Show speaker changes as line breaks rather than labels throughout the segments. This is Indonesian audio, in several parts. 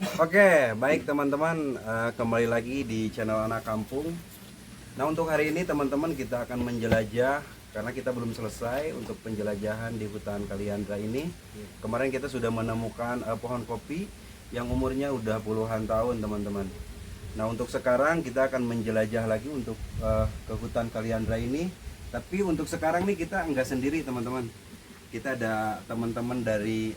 Oke, baik teman-teman, kembali lagi di channel Anak Kampung. Nah, untuk hari ini teman-teman kita akan menjelajah karena kita belum selesai untuk penjelajahan di hutan Kaliandra ini. Kemarin kita sudah menemukan pohon kopi yang umurnya udah puluhan tahun, teman-teman. Nah, untuk sekarang kita akan menjelajah lagi untuk ke hutan Kaliandra ini. Tapi untuk sekarang nih kita enggak sendiri, teman-teman. Kita ada teman-teman dari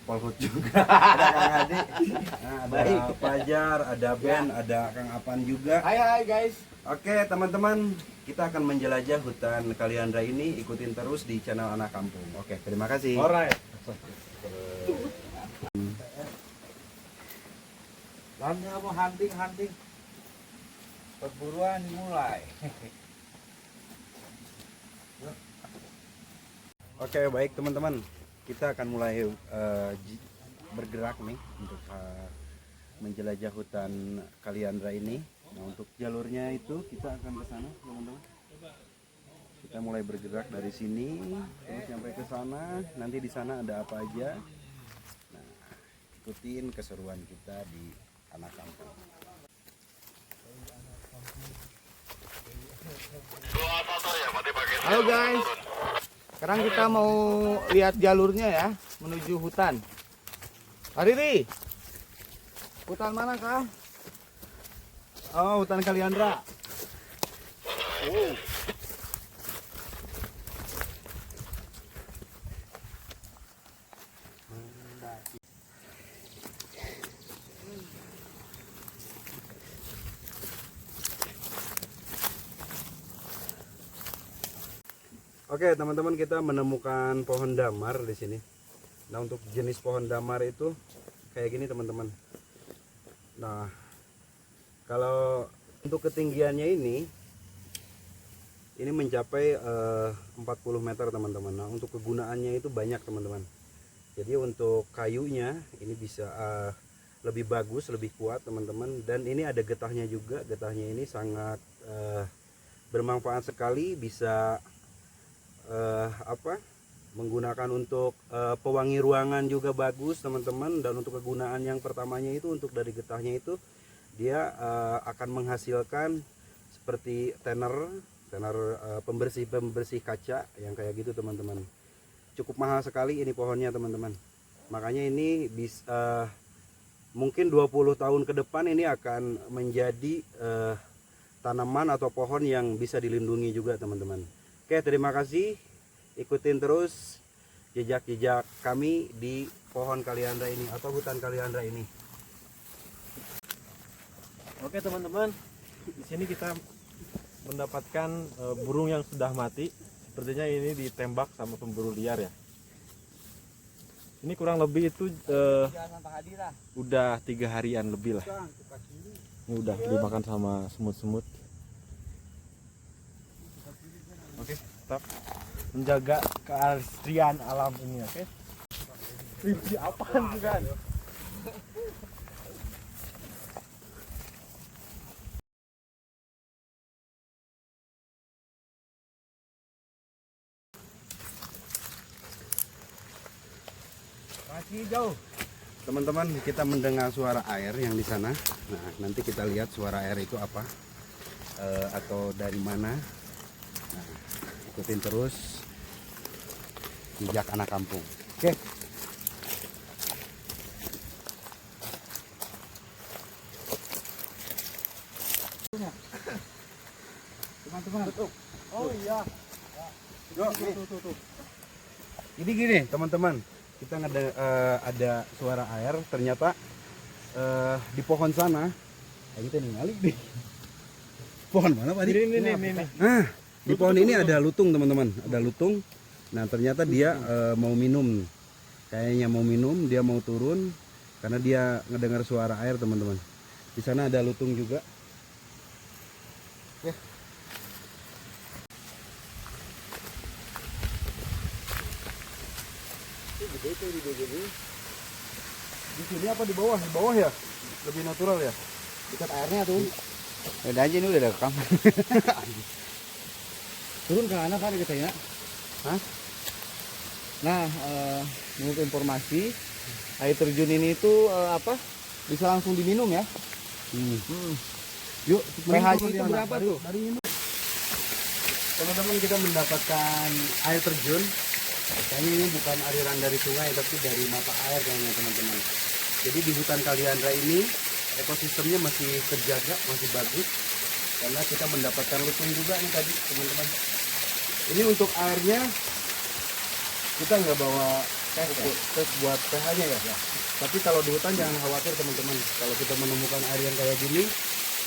Polhut juga. Ada Kang Adi, nah, ada Fajar, ada Ben, ada Kang Apan juga.
Hai guys.
Oke teman-teman, kita akan menjelajah hutan Kaliandra ini. Ikutin terus di channel Anak Kampung. Oke, terima kasih.
Alright. Lainnya mau hunting. Perburuan dimulai.
Oke, baik teman-teman, kita akan mulai bergerak nih untuk menjelajah hutan Kaliandra ini. Nah, untuk jalurnya itu kita akan ke sana, teman-teman. Kita mulai bergerak dari sini terus sampai ke sana. Nanti di sana ada apa aja. Nah, ikutin keseruan kita di Anak Kampung.
Halo guys. Sekarang kita mau lihat jalurnya ya menuju hutan. Riri. Hutan mana kah?
Oh, hutan Kaliandra. Oke, teman-teman, kita menemukan pohon damar di sini. Nah, untuk jenis pohon damar itu kayak gini, teman-teman. Nah, kalau untuk ketinggiannya ini mencapai 40 meter, teman-teman. Nah, untuk kegunaannya itu banyak, teman-teman. Jadi untuk kayunya ini bisa lebih bagus, lebih kuat, teman-teman. Dan ini ada getahnya juga. Getahnya ini sangat bermanfaat sekali, bisa menggunakan untuk pewangi ruangan juga bagus, teman-teman. Dan untuk kegunaan yang pertamanya itu untuk dari getahnya itu dia akan menghasilkan seperti tenor pembersih kaca yang kayak gitu, teman-teman. Cukup mahal sekali ini pohonnya, teman-teman. Makanya ini bisa mungkin 20 tahun ke depan ini akan menjadi tanaman atau pohon yang bisa dilindungi juga, teman-teman. Oke, terima kasih. Ikutin terus jejak-jejak kami di pohon Kaliandra ini atau hutan Kaliandra ini.
Oke teman-teman, di sini kita mendapatkan burung yang sudah mati. Sepertinya ini ditembak sama pemburu liar ya. Ini kurang lebih itu udah 3 harian lebih lah. Ini udah dimakan sama semut-semut. Oke, tetap menjaga keasrian alam ini, oke? Ribut apaan tuh kan?
Masih jauh.
Teman-teman, kita mendengar suara air yang di sana. Nah, nanti kita lihat suara air itu apa atau dari mana. Nah, ikutin terus jejak Anak Kampung. Oke. Teman-teman.
Oh iya.
Tuh. Jadi gini, teman-teman. Kita ada suara air, ternyata di pohon sana. Kita ningali deh. Pohon mana Pak?
Ini.
Nah, di pohon ini ada lutung, teman-teman. Ada lutung. Nah, ternyata dia mau minum. Kayaknya mau minum, dia mau turun karena dia ngedengar suara air, teman-teman. Di sana ada lutung juga. Ya. Di sini apa di bawah? Di bawah ya? Lebih natural ya?
Dekat airnya tuh.
Udah aja ini udah rekam.
Turun ke anak kan katanya.
Hah?
Nah, menurut informasi Air terjun ini itu apa? Bisa langsung diminum ya? Yuk, pH-nya itu berapa tuh?
Teman-teman, kita mendapatkan air terjun. Kayaknya ini bukan aliran dari sungai tapi dari mata air kayaknya teman-teman. Jadi di hutan Kaliandra ini ekosistemnya masih terjaga, masih bagus karena kita mendapatkan lutung juga nih tadi teman-teman. Ini untuk airnya kita nggak bawa tes buat pH-nya ya. Tapi kalau di hutan jangan khawatir teman-teman. Kalau kita menemukan air yang kayak gini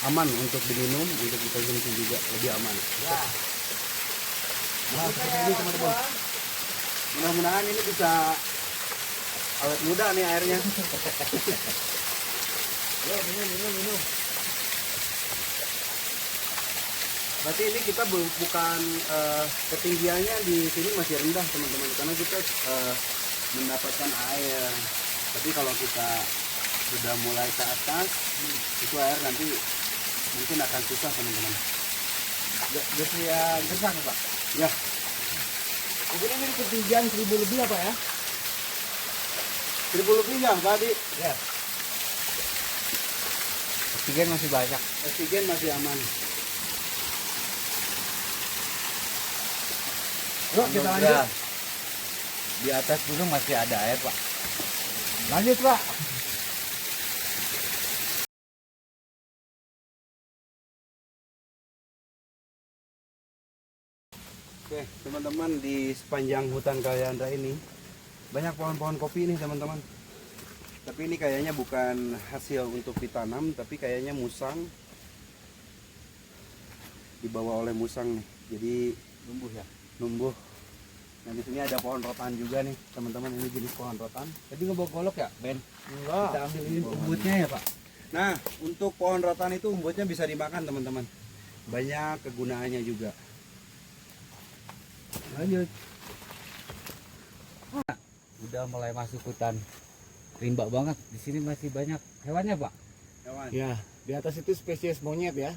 aman untuk diminum, untuk dikonsumsi juga lebih aman. Nah seperti ini teman-teman. Mudah-mudahan ini bisa awet muda nih airnya. Minum. Berarti ini kita bukan ketinggiannya di sini masih rendah teman-teman, karena kita mendapatkan air. Tapi kalau kita sudah mulai ke atas, itu air nanti mungkin akan susah teman-teman.
Jadi ya gersang Pak.
Ya,
Mungkin ini ketinggian 1000 lebih apa ya?
1000 lebih ya tadi.
Ya. Oksigen masih banyak.
Oksigen masih aman.
Yuk kita lanjut.
Di atas gunung masih ada air, Pak.
Lanjut Pak.
Oke, teman-teman, di sepanjang hutan Kaliandra ini banyak pohon-pohon kopi nih, teman-teman. Tapi ini kayaknya bukan hasil untuk ditanam, tapi kayaknya musang. Dibawa oleh musang nih. Jadi
Tumbuh ya.
numbuh. Nah, di sini ada pohon rotan juga nih, teman-teman. Ini jenis pohon rotan.
Tadi ngebawa golok ya, Ben?
Enggak.
Kita ambil ini umbutnya ya, Pak.
Nah, untuk pohon rotan itu umbutnya bisa dimakan, teman-teman. Banyak kegunaannya juga.
Lanjut.
Udah mulai masuk hutan rimba banget. Di sini masih banyak hewannya, Pak.
Hewan.
Ya, di atas itu spesies monyet ya.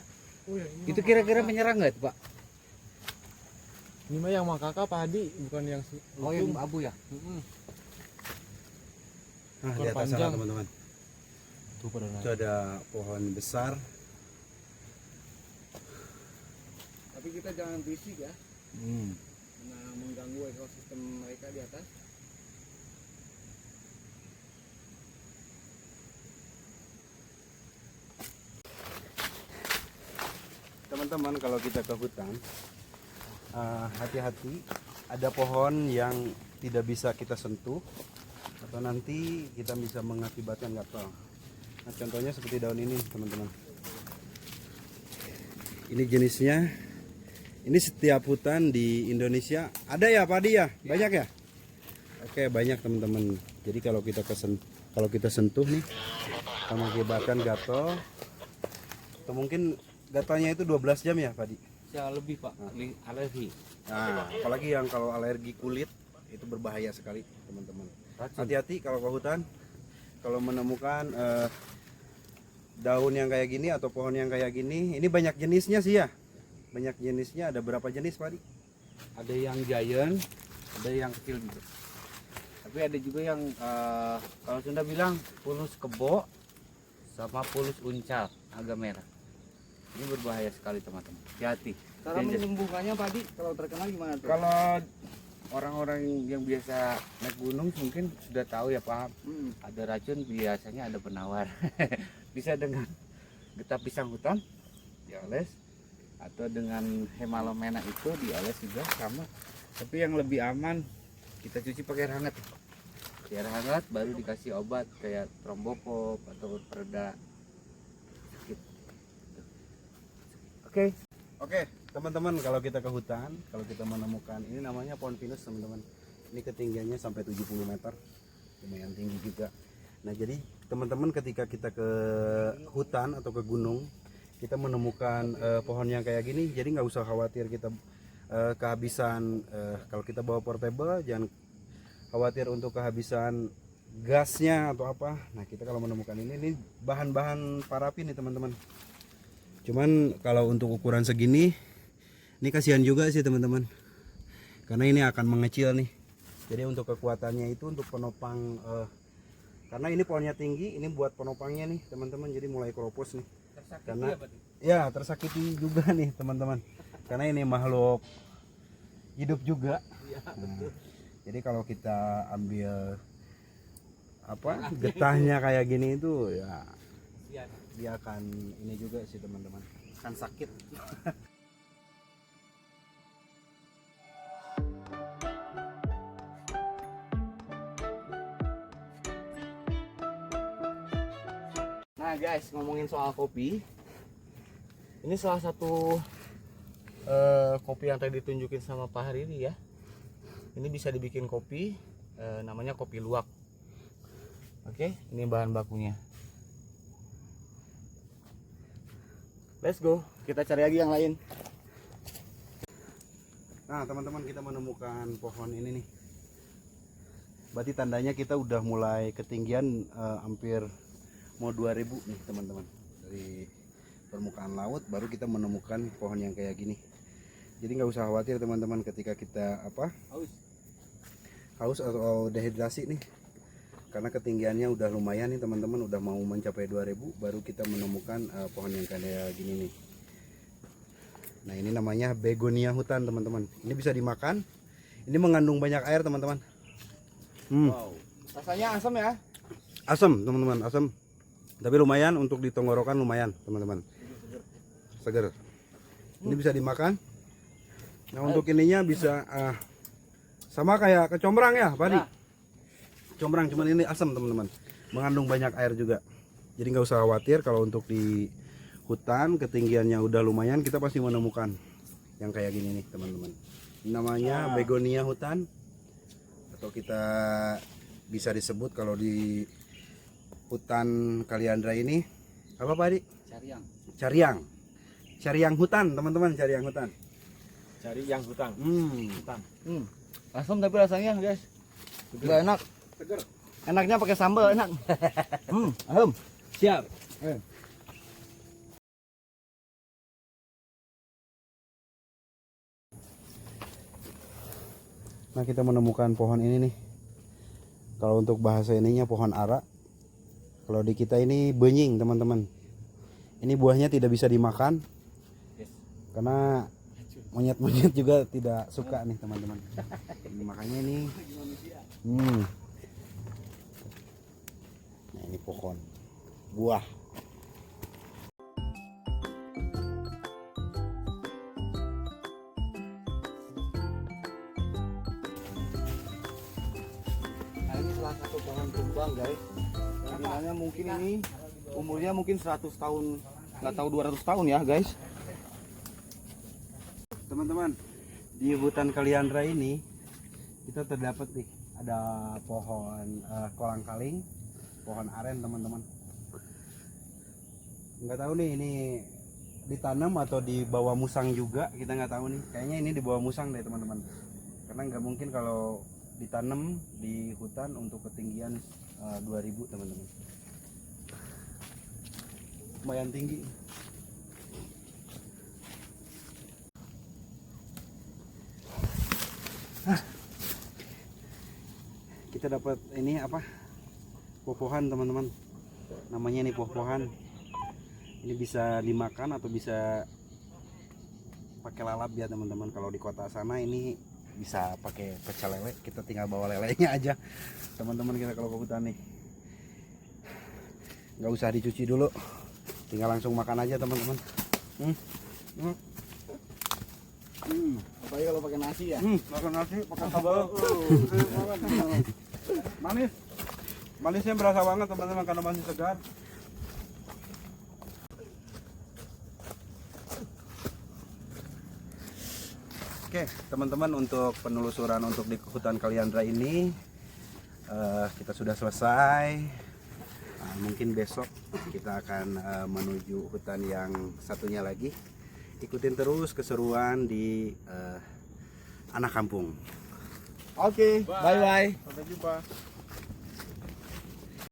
Itu kira-kira menyerang nggak, Pak?
Ini mah yang makaka Pak Hadi, bukan yang
Oh, yang abu ya?
Nah, di
Ekor
atas
panjang.
sana, teman-teman.
Tuh pada
Itu ada pohon besar.
Tapi kita jangan berisik ya, karena mengganggu ekosistem mereka di atas.
Teman-teman, kalau kita ke hutan, hati-hati, ada pohon yang tidak bisa kita sentuh atau nanti kita bisa mengakibatkan gatal. Nah, contohnya seperti daun ini, teman-teman. Ini jenisnya. Ini setiap hutan di Indonesia ada ya, Pak Adi ya? Banyak ya? Oke, banyak teman-teman. Jadi kalau kita sentuh nih, mengakibatkan gatal. Atau mungkin gatalnya itu 12 jam ya, Pak Adi?
Ya lebih, Pak. Alergi.
Nah, apalagi yang kalau alergi kulit itu berbahaya sekali, teman-teman. Hati-hati kalau ke hutan, kalau menemukan daun yang kayak gini atau pohon yang kayak gini. Ini banyak jenisnya sih ya. Banyak jenisnya. Ada berapa jenis, Pak Adi?
Ada yang giant, ada yang kecil juga. Tapi ada juga yang kalau Sunda bilang pulus kebo sama pulus uncal agak merah. Ini berbahaya sekali, teman-teman. Hati-hati.
Cara menyembuhkannya Pak Adi, kalau terkenal gimana tuh?
Kalau orang-orang yang biasa naik gunung mungkin sudah tahu ya, paham. Ada racun, biasanya ada penawar. Bisa dengan getah pisang hutan dioles, atau dengan hemalomena itu dioles juga sama. Tapi yang lebih aman kita cuci pakai air hangat. Air hangat baru dikasih obat kayak trombopop atau pereda sakit.
Oke. Oke, teman-teman, kalau kita ke hutan, kalau kita menemukan ini namanya pohon pinus, teman-teman. Ini ketinggiannya sampai 70 meter. Lumayan tinggi juga. Nah, jadi teman-teman ketika kita ke hutan atau ke gunung, kita menemukan pohon yang kayak gini, jadi nggak usah khawatir kita kehabisan. Kalau kita bawa portable, jangan khawatir untuk kehabisan gasnya atau apa. Nah, kita kalau menemukan ini bahan-bahan parafin nih, teman-teman. Cuman kalau untuk ukuran segini, ini kasihan juga sih, teman-teman, karena ini akan mengecil nih. Jadi untuk kekuatannya itu untuk penopang Karena ini pohonnya tinggi, ini buat penopangnya nih teman-teman, jadi mulai keropos nih.
Tersakiti
Karena
ya, berarti?
ya tersakiti juga nih teman-teman. Karena ini makhluk hidup juga. Nah, jadi kalau kita ambil apa getahnya kayak gini itu ya
Sian.
dia akan ini juga sih teman-teman, akan sakit.
Nah guys, ngomongin soal kopi, ini salah satu kopi yang tadi ditunjukin sama Pak Hariri ya. Ini bisa dibikin kopi, namanya kopi luwak. Oke, ini bahan bakunya. Let's go, kita cari lagi yang lain.
Nah teman-teman, kita menemukan pohon ini nih. Berarti tandanya kita udah mulai ketinggian hampir mau 2000 nih teman-teman. Dari permukaan laut baru kita menemukan pohon yang kayak gini. Jadi nggak usah khawatir teman-teman ketika kita haus atau dehidrasi nih. Karena ketinggiannya udah lumayan nih teman-teman, udah mau mencapai 2000 baru kita menemukan pohon yang kayak gini nih. Nah ini namanya begonia hutan teman-teman. Ini bisa dimakan. Ini mengandung banyak air teman-teman.
Wow, rasanya asam ya?
Asam teman-teman, asam. Tapi lumayan untuk di tenggorokan, lumayan teman-teman. Seger. Ini bisa dimakan. Nah untuk ininya bisa sama kayak kecombrang ya Pak Adi? Combrang, cuman ini asam teman-teman, mengandung banyak air juga. Jadi nggak usah khawatir kalau untuk di hutan ketinggiannya udah lumayan, kita pasti menemukan yang kayak gini nih teman-teman. Namanya begonia hutan, atau kita bisa disebut kalau di hutan Kaliandra ini apa Pak Adi?
Cariang.
Cariang. Cariang hutan teman-teman, cariang hutan.
Cari yang hutang.
Hutan.
Asam tapi rasanya guys, nggak enak.
Seger.
Enaknya pakai sambal enak. Asam.
Siap.
Nah kita menemukan pohon ini nih. Kalau untuk bahasa ininya pohon ara. Kalau di kita ini benying teman-teman. Ini buahnya tidak bisa dimakan. Karena monyet-monyet juga tidak suka nih teman-teman. Makanya ini. Nah ini pohon buah.
Nah ini salah satu pohon tumbang guys. Yang dimana mungkin ini umurnya mungkin 100 tahun, nggak tahu 200 tahun ya guys.
Teman-teman, di hutan Kaliandra ini kita terdapat nih ada pohon kolang-kaling, pohon aren teman-teman. Nggak tahu nih ini ditanam atau dibawa musang juga, kita nggak tahu nih. Kayaknya ini dibawa musang deh teman-teman. Karena nggak mungkin kalau ditanam di hutan untuk ketinggian 2000 teman-teman. Lumayan tinggi. Kita dapat ini apa? Poh-pohan teman-teman. Namanya nih poh-pohan. Ini bisa dimakan atau bisa pakai lalap ya teman-teman. Kalau di kota sana ini bisa pakai pecel lele. Kita tinggal bawa lelenya aja. Teman-teman kita kalau ke hutan nih. Nggak usah dicuci dulu. Tinggal langsung makan aja teman-teman.
Apalagi kalau pakai nasi ya.
Makan nasi, pakai sambal. Manis. Manisnya berasa banget teman-teman karena masih segar. Oke, teman-teman, untuk penelusuran untuk di hutan Kaliandra ini kita sudah selesai. Nah, mungkin besok kita akan menuju hutan yang satunya lagi. Ikutin terus keseruan di Anak Kampung.
Oke, bye bye.
Sampai jumpa.